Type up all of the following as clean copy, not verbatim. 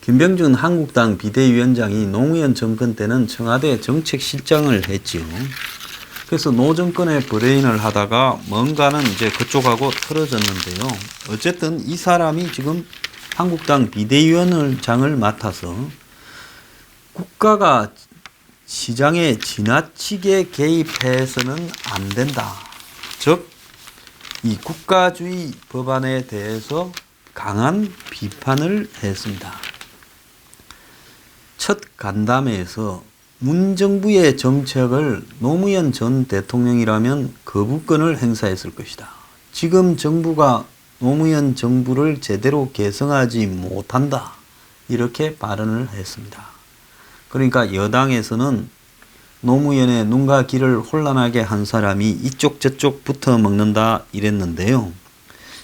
김병준 한국당 비대위원장이 노무현 정권 때는 청와대 정책실장을 했지요. 그래서 노 정권의 브레인을 하다가 뭔가는 이제 그쪽하고 틀어졌는데요. 어쨌든 이 사람이 지금 한국당 비대위원장을 맡아서 국가가 시장에 지나치게 개입해서는 안 된다. 즉, 이 국가주의 법안에 대해서 강한 비판을 했습니다. 첫 간담회에서 문정부의 정책을 노무현 전 대통령이라면 거부권을 행사했을 것이다. 지금 정부가 노무현 정부를 제대로 개성하지 못한다. 이렇게 발언을 했습니다. 그러니까 여당에서는 노무현의 눈과 귀를 혼란하게 한 사람이 이쪽 저쪽 붙어 먹는다 이랬는데요.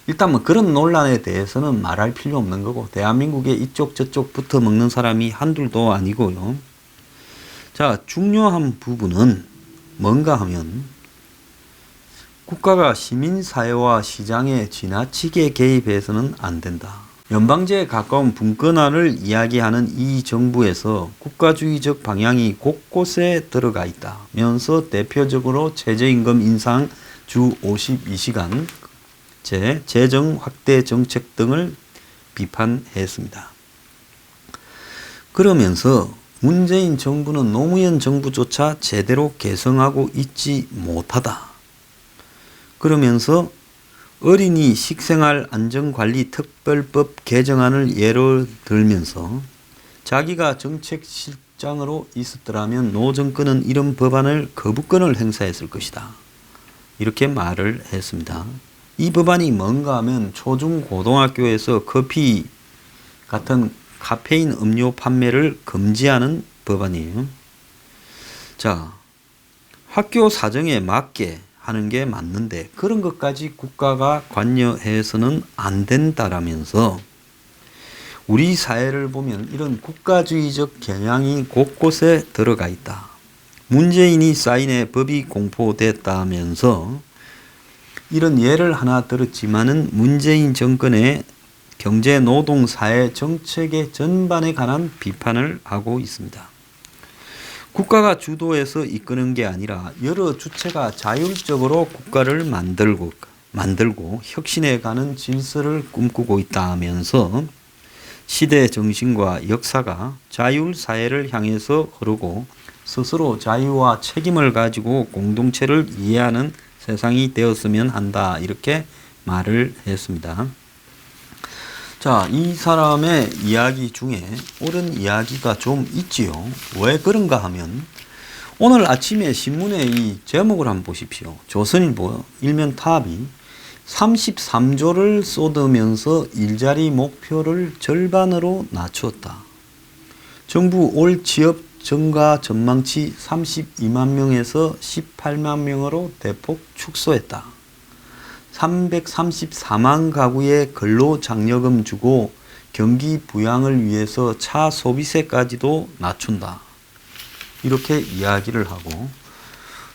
일단 뭐 그런 논란에 대해서는 말할 필요 없는 거고, 대한민국에 이쪽 저쪽 붙어 먹는 사람이 한둘도 아니고요. 자, 중요한 부분은 뭔가 하면 국가가 시민사회와 시장에 지나치게 개입해서는 안 된다. 연방제에 가까운 분권화를 이야기하는 이 정부에서 국가주의적 방향이 곳곳에 들어가 있다면서 대표적으로 최저임금 인상, 주 52시간, 재정 확대 정책 등을 비판했습니다. 그러면서 문재인 정부는 노무현 정부조차 제대로 개성하고 있지 못하다. 그러면서 어린이 식생활 안전관리 특별법 개정안을 예로 들면서 자기가 정책실장으로 있었더라면 노 정권은 이런 법안을 거부권을 행사했을 것이다. 이렇게 말을 했습니다. 이 법안이 뭔가 하면 초중고등학교에서 커피 같은 카페인 음료 판매를 금지하는 법안이에요. 자, 학교 사정에 맞게 하는 게 맞는데 그런 것까지 국가가 관여해서는 안 된다라면서 우리 사회를 보면 이런 국가주의적 경향이 곳곳에 들어가 있다. 문재인이 사인해 법이 공포됐다면서 이런 예를 하나 들었지만은 문재인 정권의 경제, 노동, 사회, 정책의 전반에 관한 비판을 하고 있습니다. 국가가 주도해서 이끄는 게 아니라 여러 주체가 자율적으로 국가를 만들고 혁신해 가는 질서를 꿈꾸고 있다면서 시대 정신과 역사가 자율사회를 향해서 흐르고 스스로 자유와 책임을 가지고 공동체를 이해하는 세상이 되었으면 한다. 이렇게 말을 했습니다. 자, 이 사람의 이야기 중에 옳은 이야기가 좀 있지요. 왜 그런가 하면 오늘 아침에 신문의 이 제목을 한번 보십시오. 조선일보 일면 탑이 33조를 쏟으면서 일자리 목표를 절반으로 낮추었다. 정부 올 취업 증가 전망치 32만 명에서 18만 명으로 대폭 축소했다. 334만 가구에 근로장려금 주고 경기 부양을 위해서 차 소비세까지도 낮춘다. 이렇게 이야기를 하고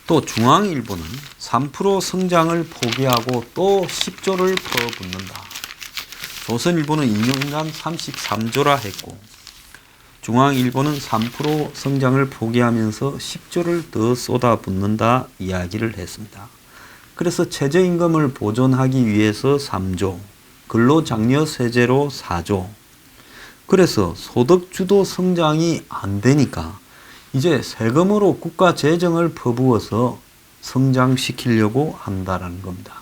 또 중앙일보는 3% 성장을 포기하고 또 10조를 퍼붓는다. 조선일보는 2년간 33조라 했고 중앙일보는 3% 성장을 포기하면서 10조를 더 쏟아붓는다 이야기를 했습니다. 그래서 최저임금을 보존하기 위해서 3조, 근로장려세제로 4조. 그래서 소득주도 성장이 안 되니까 이제 세금으로 국가 재정을 퍼부어서 성장시키려고 한다는 겁니다.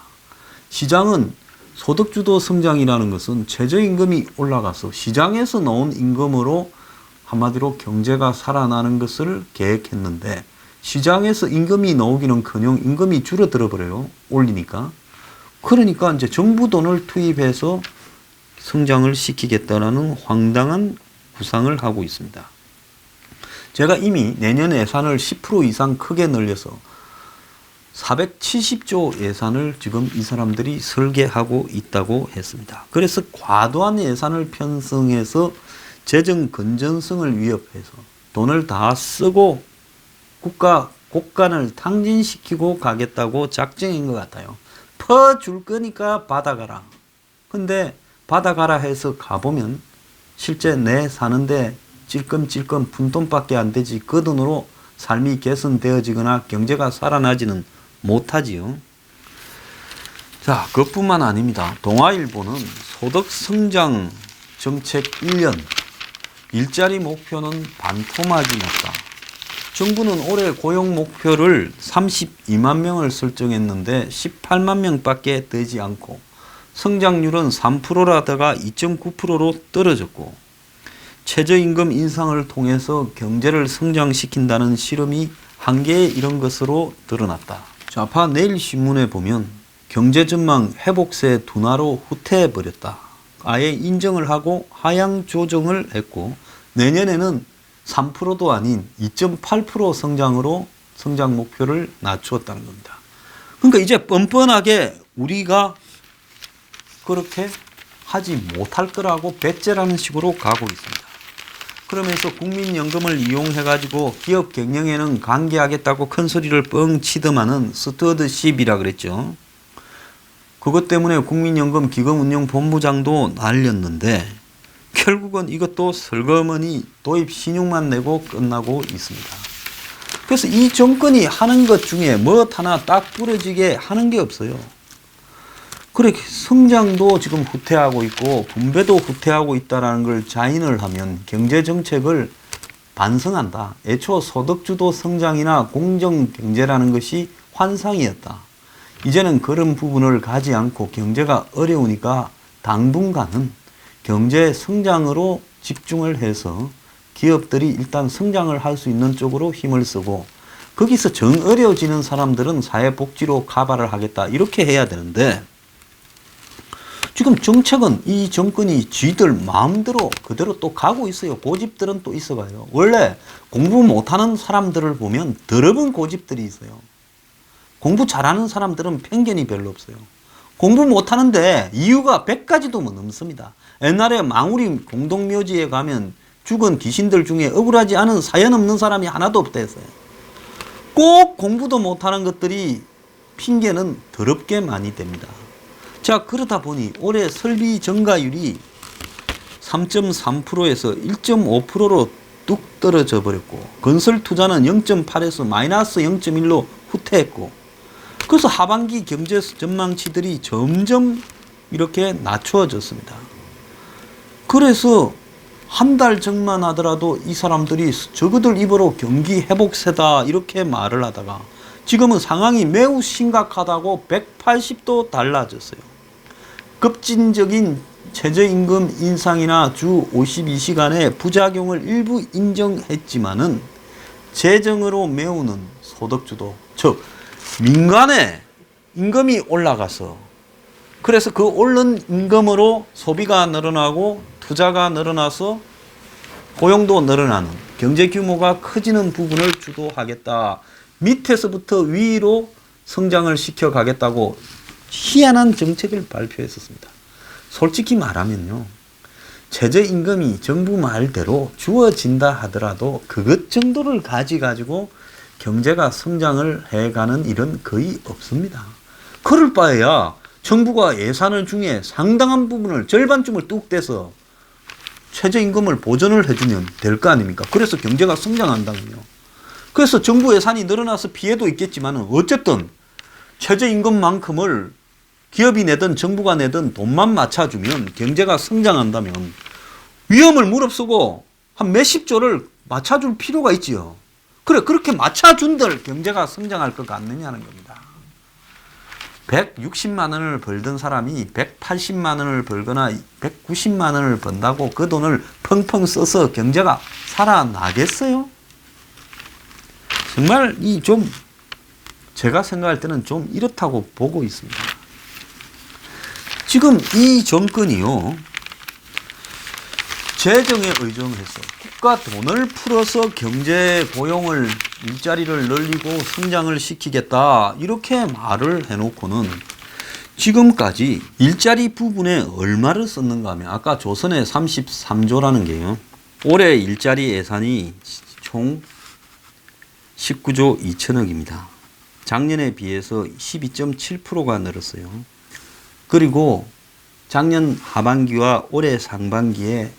시장은 소득주도 성장이라는 것은 최저임금이 올라가서 시장에서 나온 임금으로 한마디로 경제가 살아나는 것을 계획했는데 시장에서 임금이 나오기는커녕 임금이 줄어들어 버려요. 올리니까. 그러니까 이제 정부 돈을 투입해서 성장을 시키겠다라는 황당한 구상을 하고 있습니다. 제가 이미 내년 예산을 10% 이상 크게 늘려서 470조 예산을 지금 이 사람들이 설계하고 있다고 했습니다. 그래서 과도한 예산을 편성해서 재정 건전성을 위협해서 돈을 다 쓰고 국간을 탕진시키고 가겠다고 작정인 것 같아요. 퍼줄 거니까 받아가라. 근데 받아가라 해서 가보면 실제 내 사는데 찔끔찔끔 푼돈밖에 안 되지 그 돈으로 삶이 개선되어지거나 경제가 살아나지는 못하지요. 자, 그것뿐만 아닙니다. 동아일보는 소득 성장 정책 1년, 일자리 목표는 반토막이 났다. 정부는 올해 고용 목표를 32만 명을 설정했는데 18만 명밖에 되지 않고 성장률은 3%라다가 2.9%로 떨어졌고 최저임금 인상을 통해서 경제를 성장시킨다는 실험이 한계에 이른 것으로 드러났다. 좌파 내일신문에 보면 경제전망 회복세 둔화로 후퇴해버렸다. 아예 인정을 하고 하향 조정을 했고 내년에는 3%도 아닌 2.8% 성장으로 성장 목표를 낮추었다는 겁니다. 그러니까 이제 뻔뻔하게 우리가 그렇게 하지 못할 거라고 배째라는 식으로 가고 있습니다. 그러면서 국민연금을 이용해가지고 기업 경영에는 관계하겠다고 큰 소리를 뻥 치더만은 스튜어드십이라 그랬죠. 그것 때문에 국민연금 기금운용본부장도 날렸는데 결국은 이것도 슬그머니 도입 신용만 내고 끝나고 있습니다. 그래서 이 정권이 하는 것 중에 뭐 하나 딱 부러지게 하는 게 없어요. 그래 성장도 지금 후퇴하고 있고 분배도 후퇴하고 있다는 걸 자인을 하면 경제정책을 반성한다. 애초 소득주도 성장이나 공정경제라는 것이 환상이었다. 이제는 그런 부분을 가지 않고 경제가 어려우니까 당분간은 경제 성장으로 집중을 해서 기업들이 일단 성장을 할 수 있는 쪽으로 힘을 쓰고 거기서 정 어려워지는 사람들은 사회복지로 가발을 하겠다. 이렇게 해야 되는데 지금 정책은 이 정권이 쥐들 마음대로 그대로 또 가고 있어요. 고집들은 또 있어가요. 원래 공부 못하는 사람들을 보면 더러운 고집들이 있어요. 공부 잘하는 사람들은 편견이 별로 없어요. 공부 못하는데 이유가 100가지도 넘습니다. 옛날에 망우리 공동묘지에 가면 죽은 귀신들 중에 억울하지 않은 사연 없는 사람이 하나도 없다 했어요. 꼭 공부도 못하는 것들이 핑계는 더럽게 많이 됩니다. 자, 그러다 보니 올해 설비 증가율이 3.3%에서 1.5%로 뚝 떨어져 버렸고 건설 투자는 0.8에서 마이너스 0.1로 후퇴했고 그래서 하반기 경제 전망치들이 점점 이렇게 낮추어졌습니다. 그래서 한 달 전만 하더라도 이 사람들이 저그들 입으로 경기 회복세다 이렇게 말을 하다가 지금은 상황이 매우 심각하다고 180도 달라졌어요. 급진적인 최저임금 인상이나 주 52시간의 부작용을 일부 인정했지만은 재정으로 메우는 소득주도, 즉 민간의 임금이 올라가서 그래서 그 오른 임금으로 소비가 늘어나고 투자가 늘어나서 고용도 늘어나는 경제 규모가 커지는 부분을 주도하겠다. 밑에서부터 위로 성장을 시켜가겠다고 희한한 정책을 발표했었습니다. 솔직히 말하면요. 최저임금이 정부 말대로 주어진다 하더라도 그것 정도를 가지고 경제가 성장을 해가는 일은 거의 없습니다. 그럴 바에야 정부가 예산을 중에 상당한 부분을 절반쯤을 뚝 떼서 최저임금을 보전을 해주면 될 거 아닙니까? 그래서 경제가 성장한다면요. 그래서 정부 예산이 늘어나서 피해도 있겠지만 어쨌든 최저임금만큼을 기업이 내든 정부가 내든 돈만 맞춰주면 경제가 성장한다면 위험을 무릅쓰고 한 몇십 조를 맞춰줄 필요가 있지요. 그래 그렇게 맞춰준들 경제가 성장할 것 같느냐는 겁니다. 160만 원을 벌던 사람이 180만 원을 벌거나 190만 원을 번다고 그 돈을 펑펑 써서 경제가 살아나겠어요? 정말 이 좀 제가 생각할 때는 좀 이렇다고 보고 있습니다. 지금 이 정권이요. 재정에 의존해서 국가 돈을 풀어서 경제 고용을 일자리를 늘리고 성장을 시키겠다 이렇게 말을 해놓고는 지금까지 일자리 부분에 얼마를 썼는가 하면 아까 조선의 33조라는 게요. 올해 일자리 예산이 총 19조 2천억입니다. 작년에 비해서 12.7%가 늘었어요. 그리고 작년 하반기와 올해 상반기에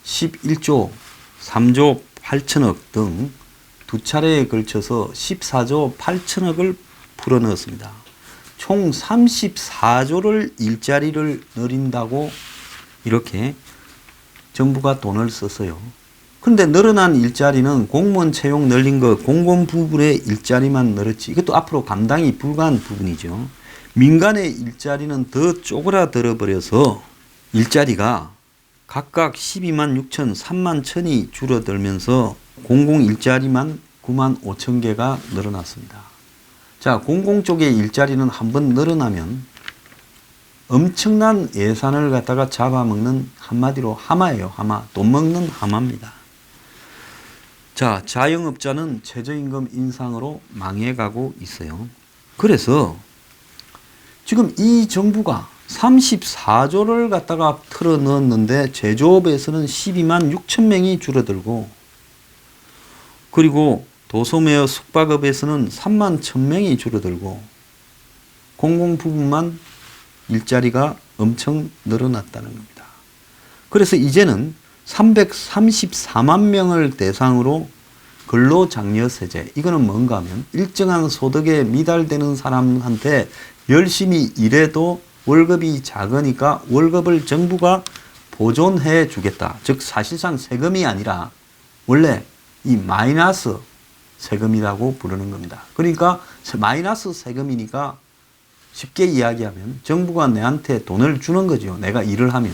11조 3조 8천억 등 두 차례에 걸쳐서 14조 8천억을 풀어넣었습니다. 총 34조를 일자리를 늘린다고 이렇게 정부가 돈을 썼어요. 그런데 늘어난 일자리는 공무원 채용 늘린 거 공공 부분의 일자리만 늘었지. 이것도 앞으로 감당이 불가한 부분이죠. 민간의 일자리는 더 쪼그라들어 버려서 일자리가 각각 12만 6천, 3만 천이 줄어들면서 공공 일자리만 9만 5천 개가 늘어났습니다. 자, 공공 쪽의 일자리는 한번 늘어나면 엄청난 예산을 갖다가 잡아먹는 한마디로 하마예요. 하마. 돈 먹는 하마입니다. 자, 자영업자는 최저임금 인상으로 망해가고 있어요. 그래서 지금 이 정부가 34조를 갖다가 틀어넣었는데 제조업에서는 12만 6천 명이 줄어들고 그리고 도소매업 숙박업에서는 3만 1,000명이 줄어들고 공공 부분만 일자리가 엄청 늘어났다는 겁니다. 그래서 이제는 334만 명을 대상으로 근로장려세제, 이거는 뭔가 하면 일정한 소득에 미달되는 사람한테 열심히 일해도 월급이 작으니까 월급을 정부가 보존해 주겠다. 즉 사실상 세금이 아니라 원래 이 마이너스 세금이라고 부르는 겁니다. 그러니까 마이너스 세금이니까 쉽게 이야기하면 정부가 내한테 돈을 주는 거죠. 내가 일을 하면.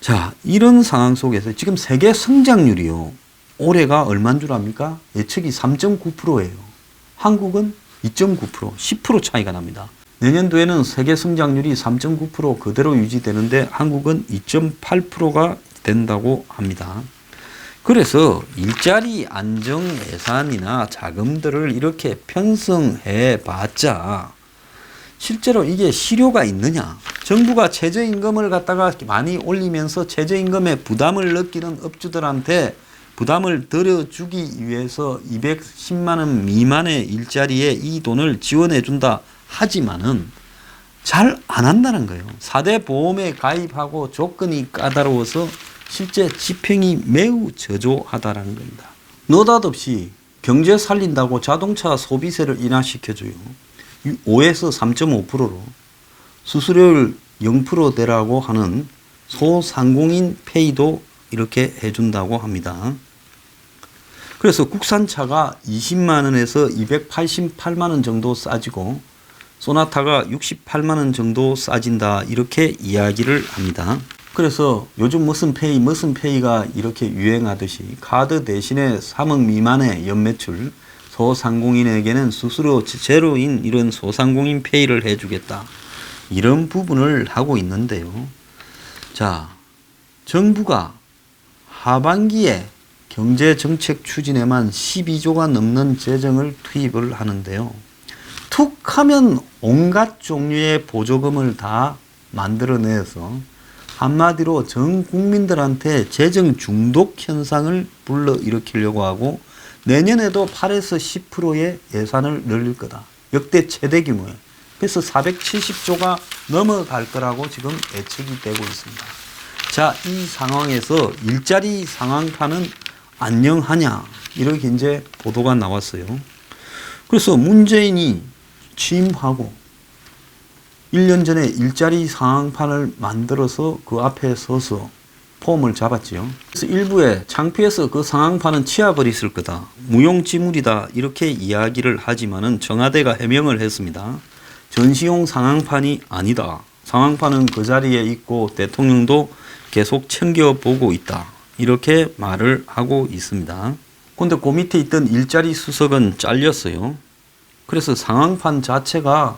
자, 이런 상황 속에서 지금 세계 성장률이요. 올해가 얼마인 줄 압니까? 예측이 3.9%예요. 한국은 2.9%, 10% 차이가 납니다. 내년도에는 세계 성장률이 3.9% 그대로 유지되는데 한국은 2.8%가 된다고 합니다. 그래서 일자리 안정 예산이나 자금들을 이렇게 편성해 봤자 실제로 이게 실효가 있느냐? 정부가 최저임금을 갖다가 많이 올리면서 최저임금에 부담을 느끼는 업주들한테 부담을 덜어주기 위해서 210만 원 미만의 일자리에 이 돈을 지원해 준다 하지만은 잘 안 한다는 거예요. 4대 보험에 가입하고 조건이 까다로워서 실제 집행이 매우 저조하다는 겁니다. 느닷없이 경제 살린다고 자동차 소비세를 인하시켜줘요. 5에서 3.5%로 수수료를 0%대라고 하는 소상공인 페이도 이렇게 해준다고 합니다. 그래서 국산차가 20만 원에서 288만 원 정도 싸지고 소나타가 68만 원 정도 싸진다 이렇게 이야기를 합니다. 그래서 요즘 무슨 페이가 이렇게 유행하듯이 카드 대신에 3억 미만의 연매출 소상공인에게는 수수료 제로인 이런 소상공인 페이를 해주겠다. 이런 부분을 하고 있는데요. 자, 정부가 하반기에 경제정책 추진에만 12조가 넘는 재정을 투입을 하는데요. 툭 하면 온갖 종류의 보조금을 다 만들어내서 한마디로 전 국민들한테 재정 중독 현상을 불러일으키려고 하고 내년에도 8에서 10%의 예산을 늘릴 거다. 역대 최대 규모에. 그래서 470조가 넘어갈 거라고 지금 예측이 되고 있습니다. 자, 이 상황에서 일자리 상황파는 안녕하냐 이렇게 이제 보도가 나왔어요. 그래서 문재인이 취임하고 1년 전에 일자리 상황판을 만들어서 그 앞에 서서 폼을 잡았지요. 그래서 일부에 창피해서 그 상황판은 치워버렸을 거다. 무용지물이다. 이렇게 이야기를 하지만은 청와대가 해명을 했습니다. 전시용 상황판이 아니다. 상황판은 그 자리에 있고 대통령도 계속 챙겨보고 있다. 이렇게 말을 하고 있습니다. 그런데 그 밑에 있던 일자리 수석은 잘렸어요. 그래서 상황판 자체가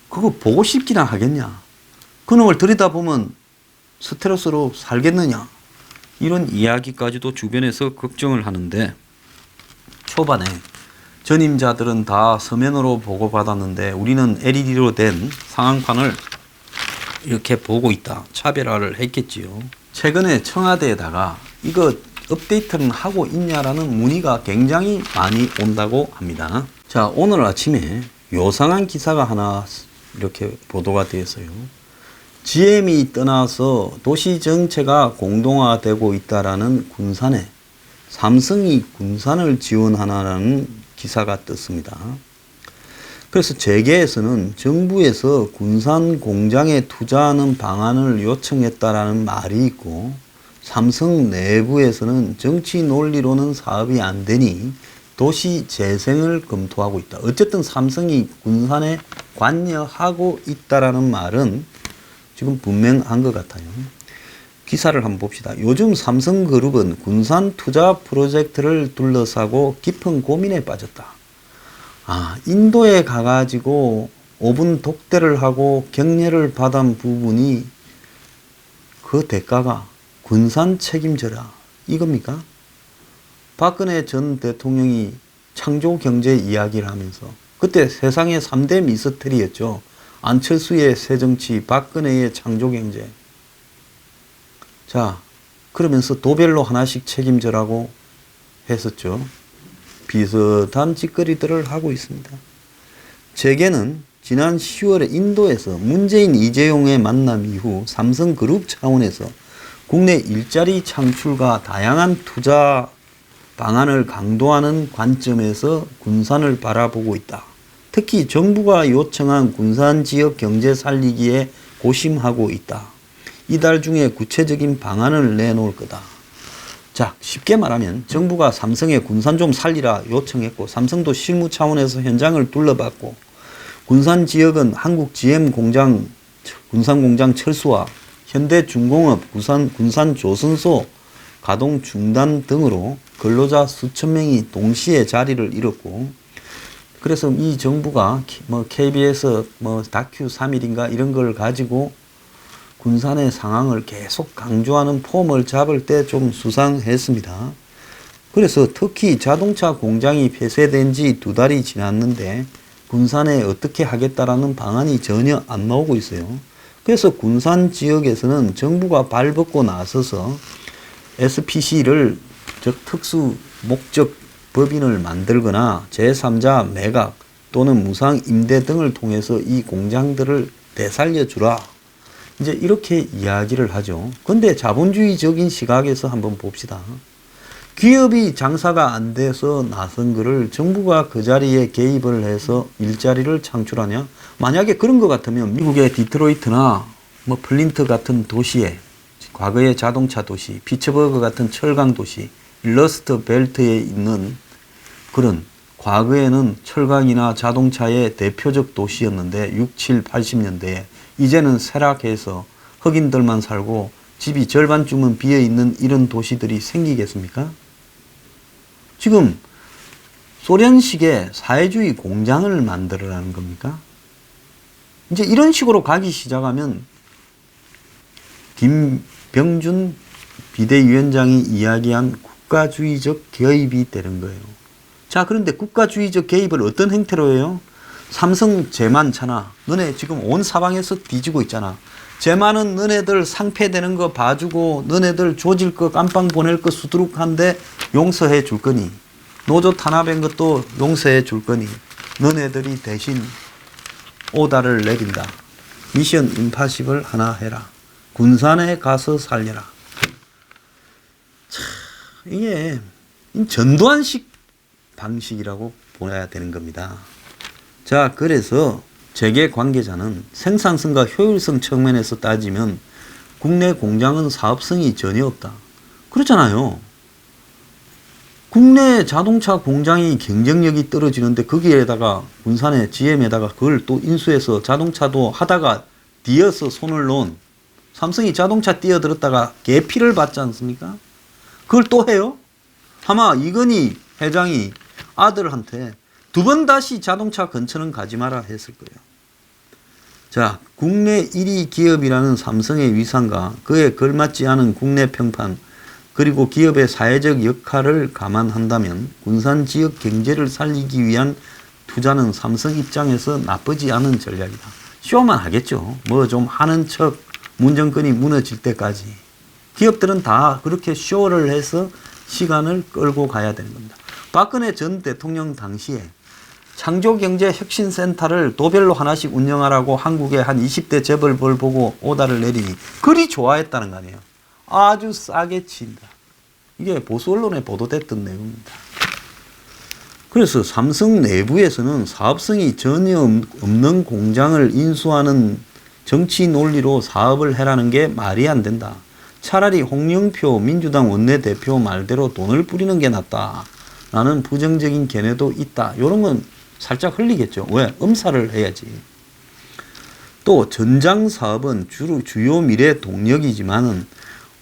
그거 보고 싶기나 하겠냐. 그놈을 들여다보면 스트레스로 살겠느냐. 이런 이야기까지도 주변에서 걱정을 하는데 초반에 전임자들은 다 서면으로 보고받았는데 우리는 LED로 된 상황판을 이렇게 보고 있다. 차별화를 했겠지요. 최근에 청와대에다가 이거 업데이트는 하고 있냐라는 문의가 굉장히 많이 온다고 합니다. 자, 오늘 아침에 요상한 기사가 하나 이렇게 보도가 되었어요. GM이 떠나서 도시 전체가 공동화되고 있다라는 군산에 삼성이 군산을 지원하나라는 기사가 떴습니다. 그래서 재계에서는 정부에서 군산 공장에 투자하는 방안을 요청했다라는 말이 있고, 삼성 내부에서는 정치 논리로는 사업이 안 되니 도시 재생을 검토하고 있다. 어쨌든 삼성이 군산에 관여하고 있다라는 말은 지금 분명한 것 같아요. 기사를 한번 봅시다. 요즘 삼성그룹은 군산 투자 프로젝트를 둘러싸고 깊은 고민에 빠졌다. 인도에 가가지고 5분 독대를 하고 격려를 받은 부분이 그 대가가 군산 책임져라 이겁니까? 박근혜 전 대통령이 창조경제 이야기를 하면서 그때 세상의 3대 미스터리였죠. 안철수의 새정치, 박근혜의 창조경제. 자, 그러면서 도별로 하나씩 책임져라고 했었죠. 비슷한 짓거리들을 하고 있습니다. 재계는 지난 10월에 인도에서 문재인 이재용의 만남 이후 삼성그룹 차원에서 국내 일자리 창출과 다양한 투자 방안을 강도하는 관점에서 군산을 바라보고 있다. 특히 정부가 요청한 군산 지역 경제 살리기에 고심하고 있다. 이달 중에 구체적인 방안을 내놓을 거다. 자, 쉽게 말하면 정부가 삼성에 군산 좀 살리라 요청했고, 삼성도 실무 차원에서 현장을 둘러봤고, 군산 지역은 한국 GM 공장, 군산 공장 철수와 현대중공업, 군산 조선소 가동 중단 등으로 근로자 수천 명이 동시에 자리를 잃었고, 그래서 이 정부가 KBS 다큐 3일인가 이런 걸 가지고 군산의 상황을 계속 강조하는 폼을 잡을 때 좀 수상했습니다. 그래서 특히 자동차 공장이 폐쇄된 지 2달이 지났는데 군산에 어떻게 하겠다라는 방안이 전혀 안 나오고 있어요. 그래서 군산 지역에서는 정부가 발벗고 나서서 SPC를, 즉 특수 목적 법인을 만들거나 제3자 매각 또는 무상 임대 등을 통해서 이 공장들을 되살려 주라. 이제 이렇게 이야기를 하죠. 근데 자본주의적인 시각에서 한번 봅시다. 기업이 장사가 안 돼서 나선 거를 정부가 그 자리에 개입을 해서 일자리를 창출하냐? 만약에 그런 것 같으면 미국의 디트로이트나 플린트 같은 도시에, 과거의 자동차 도시, 피츠버그 같은 철강 도시, 러스트 벨트에 있는 그런, 과거에는 철강이나 자동차의 대표적 도시였는데 6, 7, 80년대에 이제는 쇠락해서 흑인들만 살고 집이 절반쯤은 비어있는 이런 도시들이 생기겠습니까? 지금 소련식의 사회주의 공장을 만들어라는 겁니까? 이제 이런 식으로 가기 시작하면 김병준 비대위원장이 이야기한 국가주의적 개입이 되는 거예요. 자, 그런데 국가주의적 개입을 어떤 형태로 해요? 삼성 제만차나, 너네 지금 온 사방에서 뒤지고 있잖아. 제만은 너네들 상폐되는 거 봐주고 너네들 조질 거 깜빵 보낼 거 수두룩한데 용서해 줄 거니, 노조 탄압한 것도 용서해 줄 거니 너네들이 대신 오다를 내린다. 미션 임파시블 하나 해라. 군산에 가서 살려라. 참, 이게 전두환식 방식이라고 보아야 되는 겁니다. 자, 그래서 재계 관계자는 생산성과 효율성 측면에서 따지면 국내 공장은 사업성이 전혀 없다. 그렇잖아요. 국내 자동차 공장이 경쟁력이 떨어지는데 거기에다가 군산에 GM에다가 그걸 또 인수해서 자동차도 하다가 뒤어서 손을 놓은, 삼성이 자동차 뛰어들었다가 개피를 받지 않습니까? 그걸 또 해요? 아마 이건희 회장이 아들한테 2번 다시 자동차 근처는 가지 마라 했을 거예요. 자, 국내 1위 기업이라는 삼성의 위상과 그에 걸맞지 않은 국내 평판, 그리고 기업의 사회적 역할을 감안한다면 군산 지역 경제를 살리기 위한 투자는 삼성 입장에서 나쁘지 않은 전략이다. 쇼만 하겠죠. 좀 하는 척 문정권이 무너질 때까지. 기업들은 다 그렇게 쇼를 해서 시간을 끌고 가야 되는 겁니다. 박근혜 전 대통령 당시에 창조경제혁신센터를 도별로 하나씩 운영하라고 한국의 한 20대 재벌을 보고 오다를 내리니 그리 좋아했다는 거 아니에요. 아주 싸게 친다. 이게 보수 언론에 보도됐던 내용입니다. 그래서 삼성 내부에서는 사업성이 전혀 없는 공장을 인수하는 정치 논리로 사업을 해라는 게 말이 안 된다. 차라리 홍영표 민주당 원내대표 말대로 돈을 뿌리는 게 낫다. 라는 부정적인 견해도 있다. 이런 건 살짝 흘리겠죠. 왜? 음사를 해야지. 또 전장 사업은 주요 미래 동력이지만은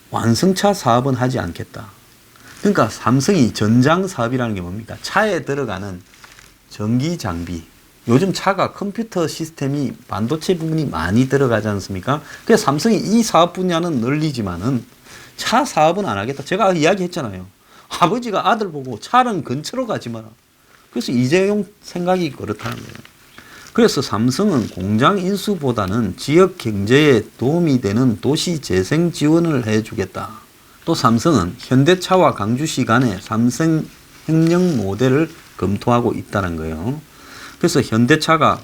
완성차 사업은 하지 않겠다. 그러니까 삼성이 전장 사업이라는 게 뭡니까? 차에 들어가는 전기 장비. 요즘 차가 컴퓨터 시스템이 반도체 부분이 많이 들어가지 않습니까? 그래서 삼성이 이 사업 분야는 늘리지만은 차 사업은 안 하겠다. 제가 이야기했잖아요. 아버지가 아들 보고 차는 근처로 가지 마라. 그래서 이재용 생각이 그렇다는 거예요. 그래서 삼성은 공장 인수보다는 지역 경제에 도움이 되는 도시 재생 지원을 해주겠다. 또 삼성은 현대차와 광주시 간에 삼성 혁명 모델을 검토하고 있다는 거예요. 그래서 현대차가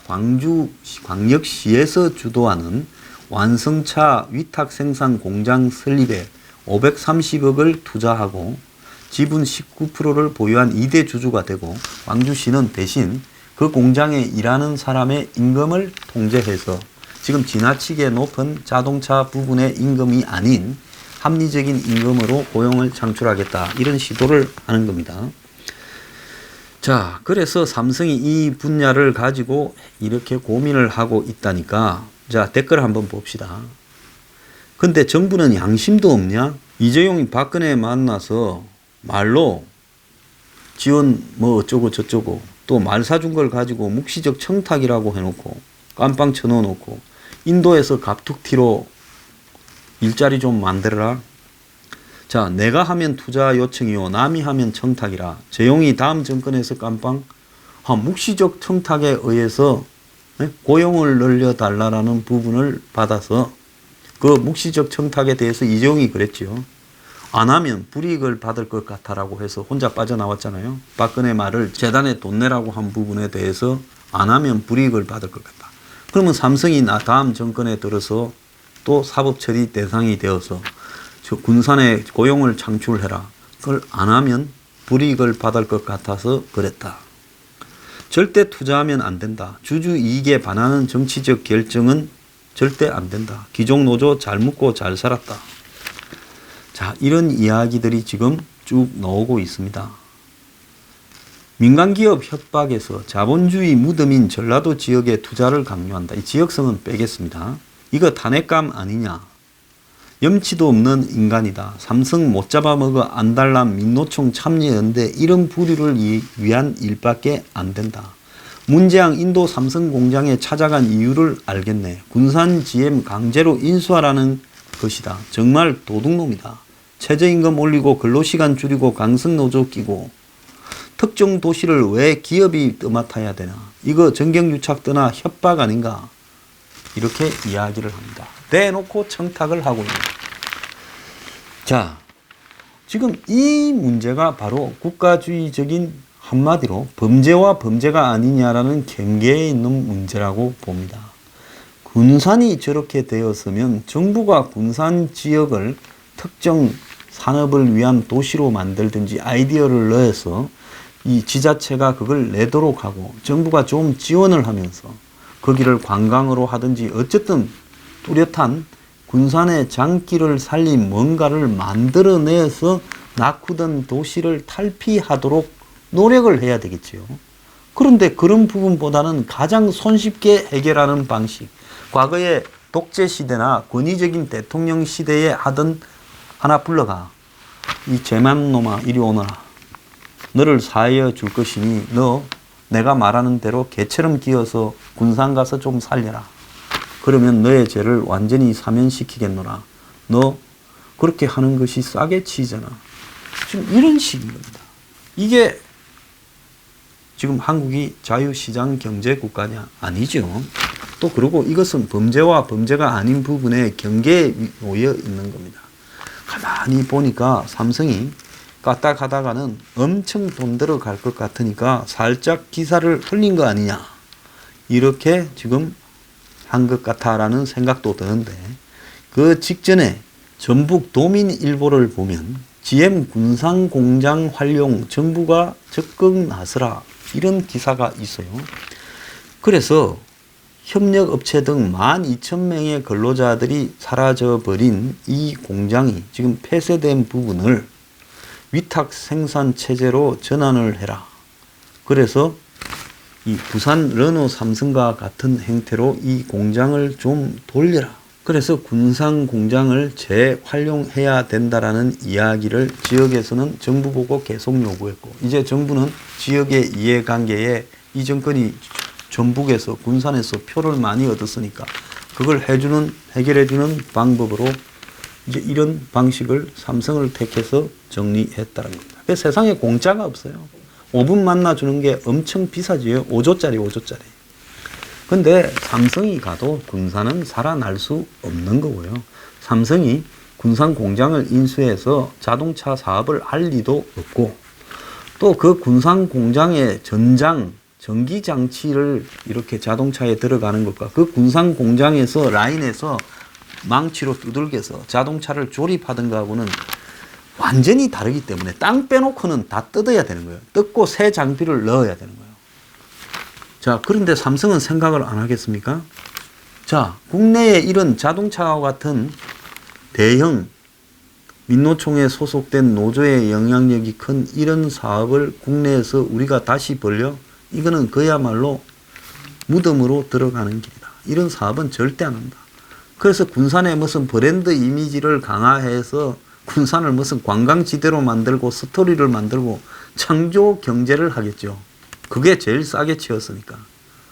광역시에서 주도하는 완성차 위탁 생산 공장 설립에 530억을 투자하고 지분 19%를 보유한 2대 주주가 되고 광주시는 대신 그 공장에 일하는 사람의 임금을 통제해서 지금 지나치게 높은 자동차 부분의 임금이 아닌 합리적인 임금으로 고용을 창출하겠다. 이런 시도를 하는 겁니다. 자, 그래서 삼성이 이 분야를 가지고 이렇게 고민을 하고 있다니까. 자, 댓글 한번 봅시다. 근데 정부는 양심도 없냐? 이재용이 박근혜 만나서 말로 지원 뭐 어쩌고 저쩌고 또 말 사준 걸 가지고 묵시적 청탁이라고 해놓고 깜빵 쳐넣어놓고 인도에서 갑툭튀로 일자리 좀 만들어라. 자, 내가 하면 투자 요청이요 남이 하면 청탁이라. 재용이 다음 정권에서 깜빵 묵시적 청탁에 의해서 고용을 늘려달라는 부분을 받아서 그 묵시적 청탁에 대해서 이재용이 그랬죠. 안 하면 불이익을 받을 것 같아라고 해서 혼자 빠져나왔잖아요. 박근혜 말을 재단에 돈 내라고 한 부분에 대해서 안 하면 불이익을 받을 것 같다. 그러면 삼성이 다음 정권에 들어서 또 사법 처리 대상이 되어서 군산에 고용을 창출해라. 그걸 안 하면 불이익을 받을 것 같아서 그랬다. 절대 투자하면 안 된다. 주주 이익에 반하는 정치적 결정은 절대 안 된다. 기종 노조 잘 묻고 잘 살았다. 자, 이런 이야기들이 지금 쭉 나오고 있습니다. 민간기업 협박에서 자본주의 무덤인 전라도 지역에 투자를 강요한다. 이 지역성은 빼겠습니다. 이거 탄핵감 아니냐. 염치도 없는 인간이다. 삼성 못 잡아먹어 안달난 민노총 참여연대 이런 부류를 위한 일밖에 안 된다. 문재양 인도 삼성 공장에 찾아간 이유를 알겠네. 군산 GM 강제로 인수하라는 것이다. 정말 도둑놈이다. 최저임금 올리고 근로시간 줄이고 강성노조 끼고 특정 도시를 왜 기업이 떠맡아야 되나. 이거 정경유착 떠나 협박 아닌가. 이렇게 이야기를 합니다. 대놓고 청탁을 하고 있는. 자, 지금 이 문제가 바로 국가주의적인 한마디로 범죄와 범죄가 아니냐라는 경계에 있는 문제라고 봅니다. 군산이 저렇게 되었으면 정부가 군산 지역을 특정 산업을 위한 도시로 만들든지 아이디어를 넣어서 이 지자체가 그걸 내도록 하고 정부가 좀 지원을 하면서 거기를 관광으로 하든지 어쨌든 뚜렷한 군산의 장기를 살린 뭔가를 만들어내서 낙후된 도시를 탈피하도록 노력을 해야 되겠지요. 그런데 그런 부분보다는 가장 손쉽게 해결하는 방식, 과거의 독재 시대나 권위적인 대통령 시대에 하던 하나 불러가. 이 제만 놈아 이리 오너라. 너를 사하여 줄 것이니 너 내가 말하는 대로 개처럼 기어서 군산 가서 좀 살려라. 그러면 너의 죄를 완전히 사면시키겠노라. 너 그렇게 하는 것이 싸게 치잖아. 지금 이런 식인 겁니다. 이게 지금 한국이 자유시장 경제 국가냐? 아니죠. 또 그리고 이것은 범죄와 범죄가 아닌 부분에 경계에 놓여 있는 겁니다. 가만히 보니까 삼성이 까딱하다가는 엄청 돈 들어갈 것 같으니까 살짝 기사를 흘린 거 아니냐. 이렇게 지금 한 것 같아라는 생각도 드는데 그 직전에 전북 도민일보를 보면 GM 군산공장 활용 정부가 적극 나서라 이런 기사가 있어요. 그래서 협력업체 등 12,000명의 근로자들이 사라져버린 이 공장이 지금 폐쇄된 부분을 위탁 생산 체제로 전환을 해라. 그래서 이 부산 르노 삼성과 같은 행태로 이 공장을 좀 돌려라. 그래서 군산 공장을 재활용해야 된다라는 이야기를 지역에서는 정부 보고 계속 요구했고, 이제 정부는 지역의 이해관계에 이 정권이 전북에서 군산에서 표를 많이 얻었으니까 그걸 해결해주는 방법으로 이제 이런 방식을 삼성을 택해서 정리했다는 겁니다. 그래서 세상에 공짜가 없어요. 5분 만나주는 게 엄청 비싸지요. 5조짜리. 근데 삼성이 가도 군산은 살아날 수 없는 거고요. 삼성이 군산 공장을 인수해서 자동차 사업을 할 리도 없고, 또 그 군산 공장의 전기장치를 이렇게 자동차에 들어가는 것과 그 군산 공장에서 라인에서 망치로 두들겨서 자동차를 조립하던 거하고는 완전히 다르기 때문에 땅 빼놓고는 다 뜯어야 되는 거예요. 뜯고 새 장비를 넣어야 되는 거예요. 자, 그런데 삼성은 생각을 안 하겠습니까? 자, 국내에 이런 자동차와 같은 대형 민노총에 소속된 노조의 영향력이 큰 이런 사업을 국내에서 우리가 다시 벌려? 이거는 그야말로 무덤으로 들어가는 길이다. 이런 사업은 절대 안 한다. 그래서 군산에 무슨 브랜드 이미지를 강화해서 군산을 무슨 관광지대로 만들고 스토리를 만들고 창조 경제를 하겠죠. 그게 제일 싸게 치웠으니까.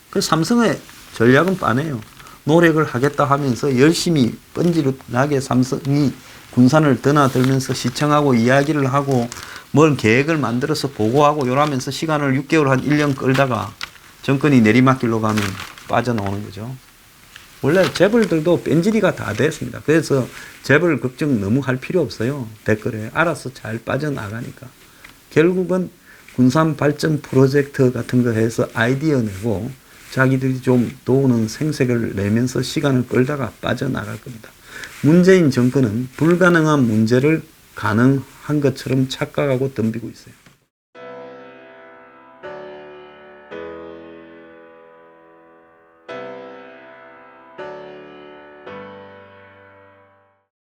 그래서 삼성의 전략은 빤해요. 노력을 하겠다 하면서 열심히 뻔질나게 삼성이 군산을 드나들면서 시청하고 이야기를 하고 뭘 계획을 만들어서 보고하고 이러면서 시간을 6개월 한 1년 끌다가 정권이 내리막길로 가면 빠져나오는 거죠. 원래 재벌들도 뺀질이가 다 됐습니다. 그래서 재벌 걱정 너무 할 필요 없어요. 댓글에 알아서 잘 빠져나가니까. 결국은 군산 발전 프로젝트 같은 거 해서 아이디어 내고 자기들이 좀 도우는 생색을 내면서 시간을 끌다가 빠져나갈 겁니다. 문재인 정권은 불가능한 문제를 가능한 것처럼 착각하고 덤비고 있어요.